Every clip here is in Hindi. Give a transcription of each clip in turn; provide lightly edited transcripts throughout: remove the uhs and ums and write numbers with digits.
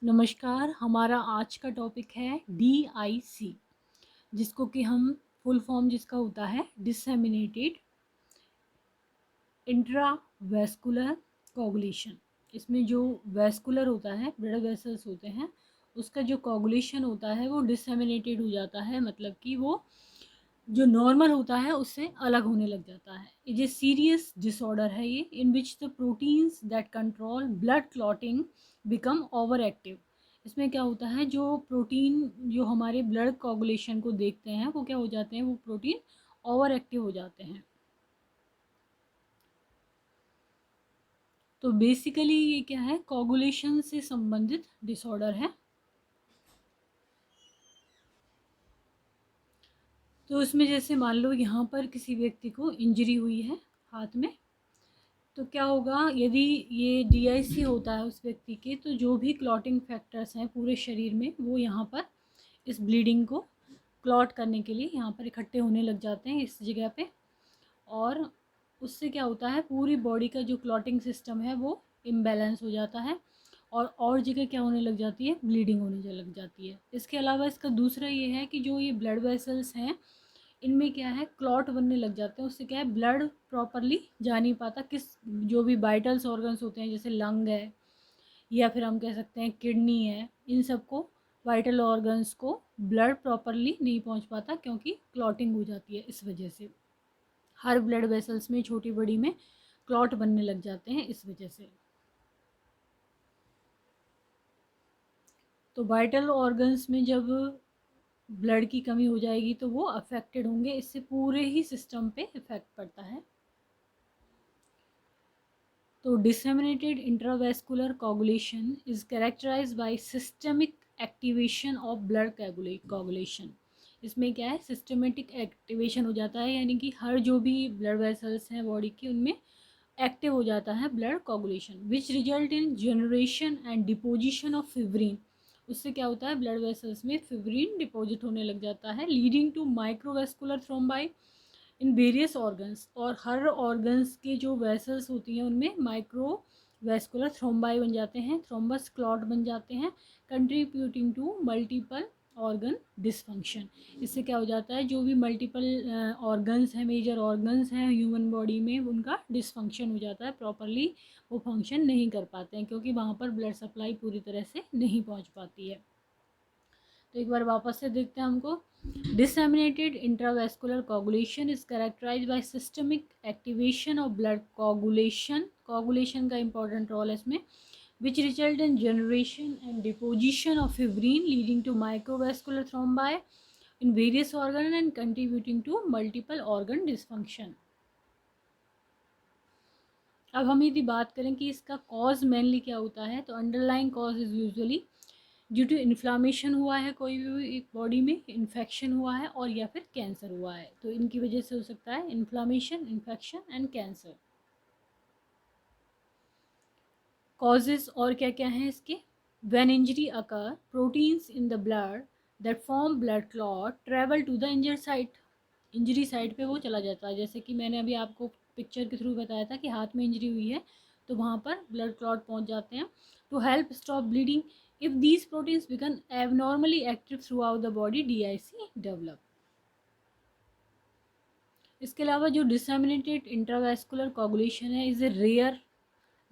नमस्कार, हमारा आज का टॉपिक है DIC, जिसको कि हम फुल फॉर्म जिसका होता है डिसेमिनेटेड इंट्रावेस्कुलर कोगुलेशन। इसमें जो वेस्कुलर होता है, ब्लड वेसल्स होते हैं, उसका जो कोगुलेशन होता है वो डिसेमिनेटेड हो जाता है, मतलब कि वो जो नॉर्मल होता है उससे अलग होने लग जाता है। ये सीरियस डिसऑर्डर है ये, in which the proteins that control blood clotting become over active. इसमें क्या होता है, जो प्रोटीन जो हमारे ब्लड कोगुलेशन को देखते हैं वो क्या हो जाते हैं, वो प्रोटीन ओवर एक्टिव हो जाते हैं। तो बेसिकली ये क्या है, कोगुलेशन से संबंधित डिसऑर्डर है। तो इसमें जैसे मान लो यहाँ पर किसी व्यक्ति को इंजरी हुई है हाथ में, तो क्या होगा, यदि ये DIC होता है उस व्यक्ति के, तो जो भी क्लॉटिंग फैक्टर्स हैं पूरे शरीर में वो यहाँ पर इस ब्लीडिंग को क्लॉट करने के लिए यहाँ पर इकट्ठे होने लग जाते हैं इस जगह पे। और उससे क्या होता है, पूरी बॉडी का जो क्लॉटिंग सिस्टम है वो इम्बैलेंस हो जाता है और जगह क्या होने लग जाती है, ब्लीडिंग होने लग जाती है। इसके अलावा इसका दूसरा ये है कि जो ये ब्लड वेसल्स हैं, इनमें क्या है, क्लॉट बनने लग जाते हैं। उससे क्या है, ब्लड प्रॉपरली जा नहीं पाता, किस जो भी वाइटल्स ऑर्गन्स होते हैं जैसे लंग है या फिर हम कह सकते हैं किडनी है, इन सबको वाइटल ऑर्गन्स को ब्लड प्रॉपरली नहीं पहुंच पाता, क्योंकि क्लॉटिंग हो जाती है। इस वजह से हर ब्लड वेसल्स में छोटी बड़ी में क्लॉट बनने लग जाते हैं इस वजह से। तो वाइटल ऑर्गन्स में जब ब्लड की कमी हो जाएगी तो वो अफेक्टेड होंगे, इससे पूरे ही सिस्टम पे इफेक्ट पड़ता है। तो disseminated intravascular coagulation is characterised by systemic activation of blood coagulation. इसमें क्या है, सिस्टमेटिक एक्टिवेशन हो जाता है, यानी कि हर जो भी ब्लड वेसल्स हैं बॉडी की उनमें एक्टिव हो जाता है blood coagulation, which result in generation and deposition of fibrin. उससे क्या होता है, ब्लड वेसल्स में फिब्रिन डिपॉजिट होने लग जाता है, leading to microvascular thrombi in various organs. और हर ऑर्गन्स के जो वेसल्स होती हैं उनमें माइक्रो वेस्कुलर थ्रोम्बाई बन जाते हैं, थ्रोम्बस क्लॉट बन जाते हैं, contributing to multiple organ dysfunction. इससे क्या हो जाता है, जो भी मल्टीपल ऑर्गन्स हैं, मेजर ऑर्गन्स हैं ह्यूमन बॉडी में, उनका डिसफंक्शन हो जाता है, प्रॉपरली वो फंक्शन नहीं कर पाते हैं, क्योंकि वहाँ पर ब्लड सप्लाई पूरी तरह से नहीं पहुँच पाती है। तो एक बार वापस से देखते हैं हमको। Disseminated intravascular coagulation is characterised by systemic activation of blood coagulation का इंपॉर्टेंट रोल है इसमें, which result in generation and deposition of fibrin leading to microvascular thrombi in various organs and contributing to multiple organ dysfunction। अब हम यदि बात करें कि इसका कॉज मेनली क्या होता है, तो underlying cause is usually due to inflammation हुआ है, कोई भी एक बॉडी में इन्फेक्शन हुआ है, और या फिर कैंसर हुआ है, तो इनकी वजह से हो सकता है inflammation, infection and cancer. Causes और क्या क्या हैं इसके, when injury occur proteins in the blood that form blood clot travel to the injured site. Injury site पे वो चला जाता है, जैसे कि मैंने अभी आपको पिक्चर के थ्रू बताया था कि हाथ में इंजरी हुई है तो वहाँ पर ब्लड क्लॉट पहुँच जाते हैं, to help stop bleeding. If these proteins become abnormally active through the body, DIC develop. इसके अलावा जो डिसेमिनेटेड इंट्रावेस्कुलर कोगुलेशन है, is a rare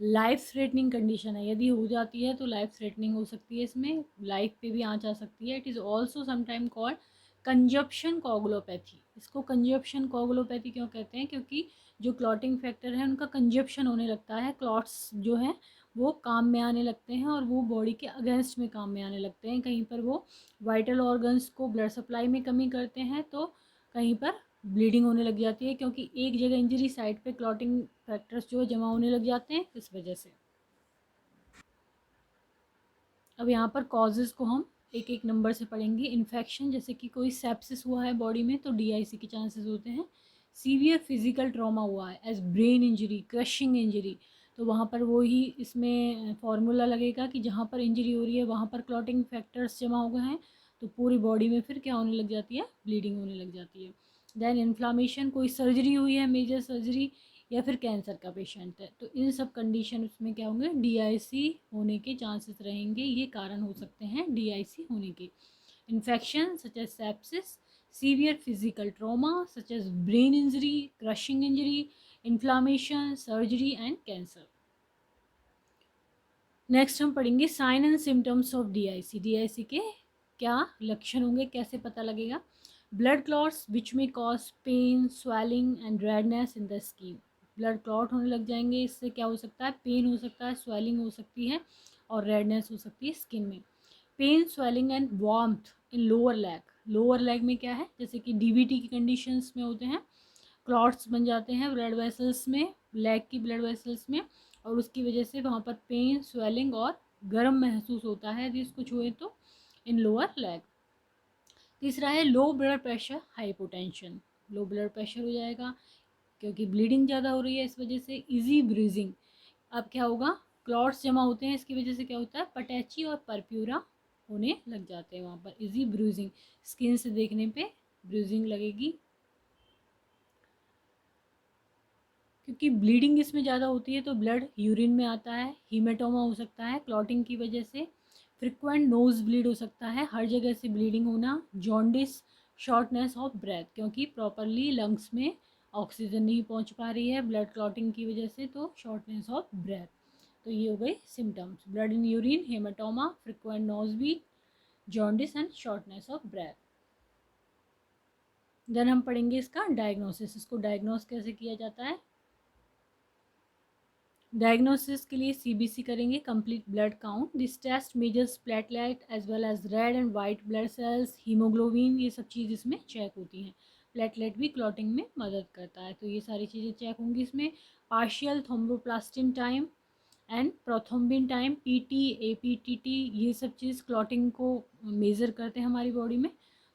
life threatening condition है। यदि हो जाती है तो लाइफ थ्रेटनिंग हो सकती है, इसमें लाइफ पे भी आँच आ सकती है। It is also sometime called consumption coagulopathy. इसको कंजप्शन कोगुलोपैथी क्यों कहते हैं, क्योंकि जो क्लॉटिंग फैक्टर है उनका कंजप्शन होने लगता है, क्लॉट्स जो हैं वो काम में आने लगते हैं और वो बॉडी के अगेंस्ट में काम में आने लगते हैं। कहीं पर वो वाइटल ऑर्गन्स को ब्लड सप्लाई में कमी करते हैं, तो कहीं पर ब्लीडिंग होने लग जाती है, क्योंकि एक जगह इंजरी साइट पे क्लॉटिंग फैक्टर्स जो जमा होने लग जाते हैं इस वजह से। अब यहाँ पर कॉजेज़ को हम एक एक नंबर से पढ़ेंगे। इन्फेक्शन, जैसे कि कोई सेप्सिस हुआ है बॉडी में तो DIC के चांसेस होते हैं। सीवियर फिजिकल ट्रॉमा हुआ है as brain injury, crushing injury, तो वहाँ पर वो ही इसमें फॉर्मूला लगेगा कि जहाँ पर इंजरी हो रही है वहाँ पर क्लॉटिंग फैक्टर्स जमा हो गए हैं, तो पूरी बॉडी में फिर क्या होने लग जाती है, ब्लीडिंग होने लग जाती है। देन इन्फ्लामेशन, कोई सर्जरी हुई है, मेजर सर्जरी या फिर कैंसर का पेशेंट है, तो इन सब कंडीशन उसमें क्या होंगे, डीआईसी होने के चांसेस रहेंगे। ये कारण हो सकते हैं डीआईसी होने के। Infection such as sepsis, severe physical trauma such as brain injury, crushing injury, inflammation, surgery and cancer. Next हम पढ़ेंगे sign and symptoms of DIC. DIC के क्या लक्षण होंगे, कैसे पता लगेगा। ब्लड क्लॉट्स विच में cause pain, swelling and redness in the skin. Blood clot होने लग जाएंगे, इससे क्या हो सकता है, पेन हो सकता है, स्वेलिंग हो सकती है और रेडनेस हो सकती है स्किन में। Pain, swelling and warmth in lower leg. Lower leg में क्या है, जैसे कि डीवीटी की कंडीशंस में होते हैं, क्लॉट्स बन जाते हैं ब्लड वेसल्स में, लेग की ब्लड वेसल्स में, और उसकी वजह से वहाँ पर पेन, स्वेलिंग और गर्म महसूस होता है यदि इसको छुए तो, इन लोअर लेग। तीसरा है low blood pressure, hypotension. Low blood pressure हो जाएगा क्योंकि ब्लीडिंग ज़्यादा हो रही है, इस वजह से इजी ब्रीजिंग। अब क्या होगा, क्लॉट्स जमा होते हैं, इसकी वजह से क्या होता है, पटैची और परप्यूरा होने लग जाते हैं वहाँ पर, इजी ब्रूजिंग। स्किन से देखने पे ब्रूजिंग लगेगी क्योंकि ब्लीडिंग इसमें ज़्यादा होती है, तो ब्लड यूरिन में आता है। हीमेटोमा हो सकता है क्लॉटिंग की वजह से। फ्रिक्वेंट नोज ब्लीड हो सकता है, हर जगह से ब्लीडिंग होना। जॉन्डिस, शॉर्टनेस ऑफ ब्रेथ, क्योंकि प्रॉपरली लंग्स में ऑक्सीजन नहीं पहुंच पा रही है ब्लड क्लॉटिंग की वजह से, तो शॉर्टनेस ऑफ ब्रेथ। तो ये हो गई symptoms, blood in urine, haematoma, frequent nose bleed, jaundice and shortness of breath. Then हम पढ़ेंगे इसका डायग्नोसिस, इसको डायग्नोस कैसे किया जाता है। डायग्नोसिस के लिए सीबीसी करेंगे, complete blood count. This test measures platelet as well as red and white blood cells, haemoglobin, ये सब चीज़ इसमें चेक होती हैं। प्लेटलेट भी क्लॉटिंग में मदद करता है, तो ये सारी चीज़ें चेक होंगी इसमें। Partial thromboplastin time and prothrombin time, PT, APTT, ये सब चीज़ क्लॉटिंग को मेज़र करते हैं हमारी बॉडी में।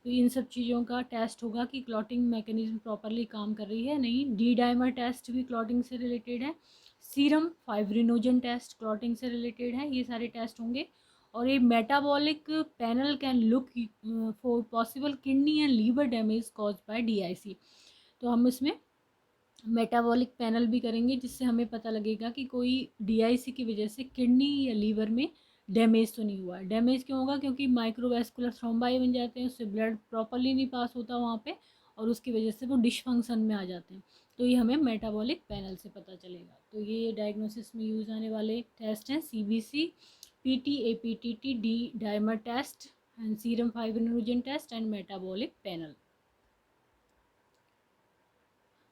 तो इन सब चीज़ों का टेस्ट होगा कि क्लॉटिंग मैकेनिज्म प्रॉपरली काम कर रही है नहीं। डी डाइमर टेस्ट भी क्लॉटिंग से रिलेटेड है। सीरम फाइब्रिनोजन टेस्ट क्लॉटिंग से रिलेटेड है, ये सारे टेस्ट होंगे। और ये metabolic panel can look for possible kidney and liver damage cause by DIC. तो हम इसमें मेटाबॉलिक पैनल भी करेंगे, जिससे हमें पता लगेगा कि कोई डीआईसी की वजह से किडनी या लीवर में डैमेज तो नहीं हुआ है। डैमेज क्यों होगा, क्योंकि माइक्रोवेस्कुलर थ्रोम्बाई बन जाते हैं, उससे ब्लड प्रॉपरली नहीं पास होता वहाँ पे, और उसकी वजह से वो डिसफंक्शन में आ जाते हैं। तो ये हमें मेटाबॉलिक पैनल से पता चलेगा। तो ये डायग्नोसिस में यूज़ आने वाले टेस्ट हैं, CBC, PT, APTT, D dimer test and serum fibrinogen test and metabolic panel.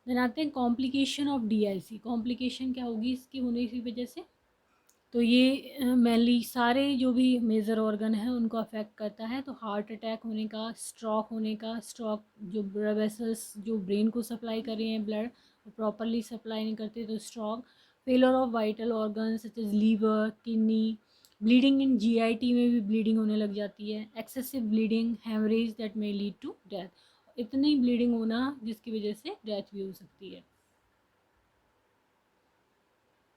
Then आते हैं कॉम्प्लिकेशन ऑफ डीआईसी। कॉम्प्लिकेशन क्या होगी इसकी होने की वजह से, तो ये मेनली सारे जो भी मेजर ऑर्गन हैं उनको अफेक्ट करता है। तो हार्ट अटैक होने का, स्ट्रोक होने का, स्ट्रोक जो ब्लड वेसल्स जो ब्रेन को सप्लाई कर रहे हैं ब्लड, वो प्रॉपरली सप्लाई नहीं करते, तो stroke. Failure of vital organ such as liver, kidney, bleeding in GIT में भी ब्लीडिंग होने लग जाती है। Excessive bleeding, haemorrhage that may lead to death, इतनी ब्लीडिंग होना जिसकी वजह से डेथ भी हो सकती है।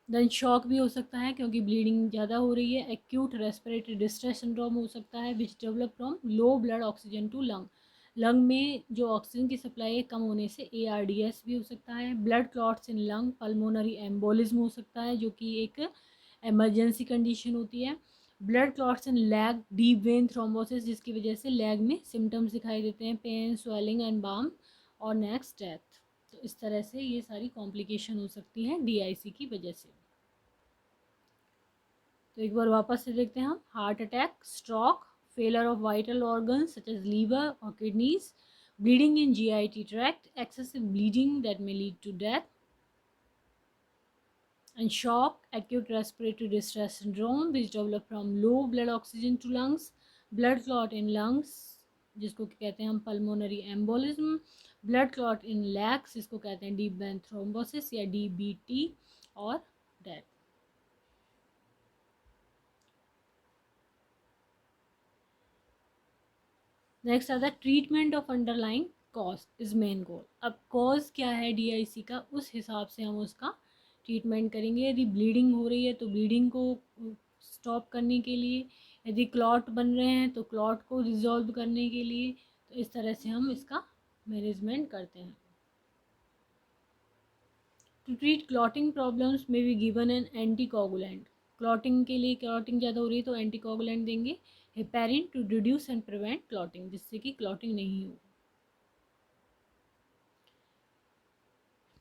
देन शॉक भी हो सकता है क्योंकि ब्लीडिंग ज़्यादा हो रही है। एक्यूट रेस्पिरेटरी डिस्ट्रेस सिंड्रोम हो सकता है which develop from low blood oxygen to lung. Lung में जो ऑक्सीजन की सप्लाई है कम होने से ARDS भी हो सकता है। ब्लड क्लॉट्स इन लंग, पल्मोनरी एम्बोलिज्म हो सकता है जो कि एक एमरजेंसी कंडीशन होती है। ब्लड क्लॉट्स इन लेग, डीप वेन थ्रोम्बोसिस, जिसकी वजह से लेग में सिम्टम्स दिखाई देते हैं, पेन, स्वेलिंग एंड बाम, और नेक्स्ट डेथ। तो इस तरह से ये सारी कॉम्प्लिकेशन हो सकती हैं डीआईसी की वजह से। तो एक बार वापस से देखते हैं हम, heart attack, stroke, failure of vital organs such as liver और kidneys, bleeding in GIT tract, excessive bleeding that may lead to death, and shock, acute respiratory distress syndrome which develop from low blood oxygen to lungs, blood clot in lungs जिसको कहते हैं हम pulmonary embolism, blood clot in legs जिसको कहते हैं डीप वेन थ्रोम्बोसिस या DVT, और डेथ। नेक्स्ट आता है treatment of underlying cause is main goal. अब कॉज क्या है डीआईसी का, उस हिसाब से हम उसका ट्रीटमेंट करेंगे। यदि ब्लीडिंग हो रही है तो ब्लीडिंग को स्टॉप करने के लिए, यदि क्लॉट बन रहे हैं तो क्लॉट को रिजॉल्व करने के लिए, तो इस तरह से हम इसका मैनेजमेंट करते हैं। टू ट्रीट क्लॉटिंग प्रॉब्लम्स में be given an anticoagulant. Clotting के लिए क्लॉटिंग ज़्यादा हो रही है तो एंटीकोगुलेंट देंगे। Heparin to reduce and prevent clotting, जिससे कि क्लॉटिंग नहीं हो।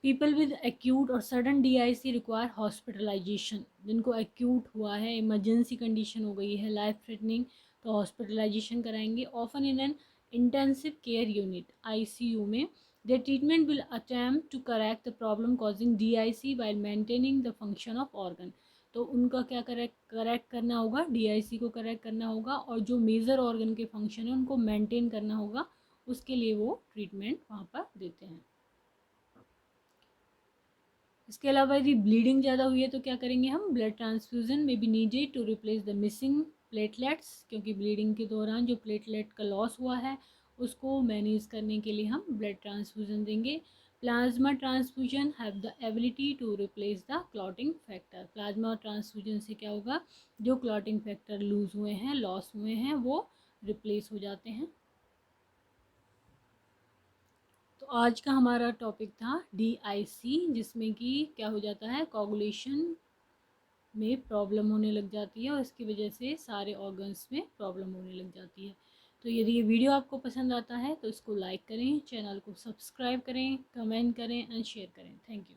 People with acute or sudden DIC require hospitalisation. जिनको एक्यूट हुआ है, इमरजेंसी कंडीशन हो गई है, लाइफ थ्रेटनिंग, तो हॉस्पिटलाइजेशन कराएंगे। Often in an intensive care unit ICU में। their treatment will attempt to correct the problem causing DIC while maintaining the function of organ। तो उनका क्या करेक्ट करना होगा, DIC को करेक्ट करना होगा और जो मेजर ऑर्गन के फंक्शन है उनको मेंटेन करना होगा, उसके लिए वो ट्रीटमेंट वहाँ पर देते हैं। इसके अलावा यदि ब्लीडिंग ज़्यादा हुई है तो क्या करेंगे हम, blood transfusion may be needed to replace the missing platelets, क्योंकि ब्लीडिंग के दौरान जो प्लेटलेट का लॉस हुआ है उसको मैनेज करने के लिए हम ब्लड ट्रांसफ्यूजन देंगे। Plasma transfusion have the ability to replace the clotting factor. Plasma transfusion से क्या होगा, जो क्लॉटिंग फैक्टर लूज हुए हैं, लॉस हुए हैं, वो रिप्लेस हो जाते हैं। तो आज का हमारा टॉपिक था DIC, जिसमें कि क्या हो जाता है, कोगुलेशन में प्रॉब्लम होने लग जाती है और इसकी वजह से सारे ऑर्गन्स में प्रॉब्लम होने लग जाती है। तो यदि ये वीडियो आपको पसंद आता है तो इसको लाइक करें, चैनल को सब्सक्राइब करें, कमेंट करें एंड शेयर करें। Thank you.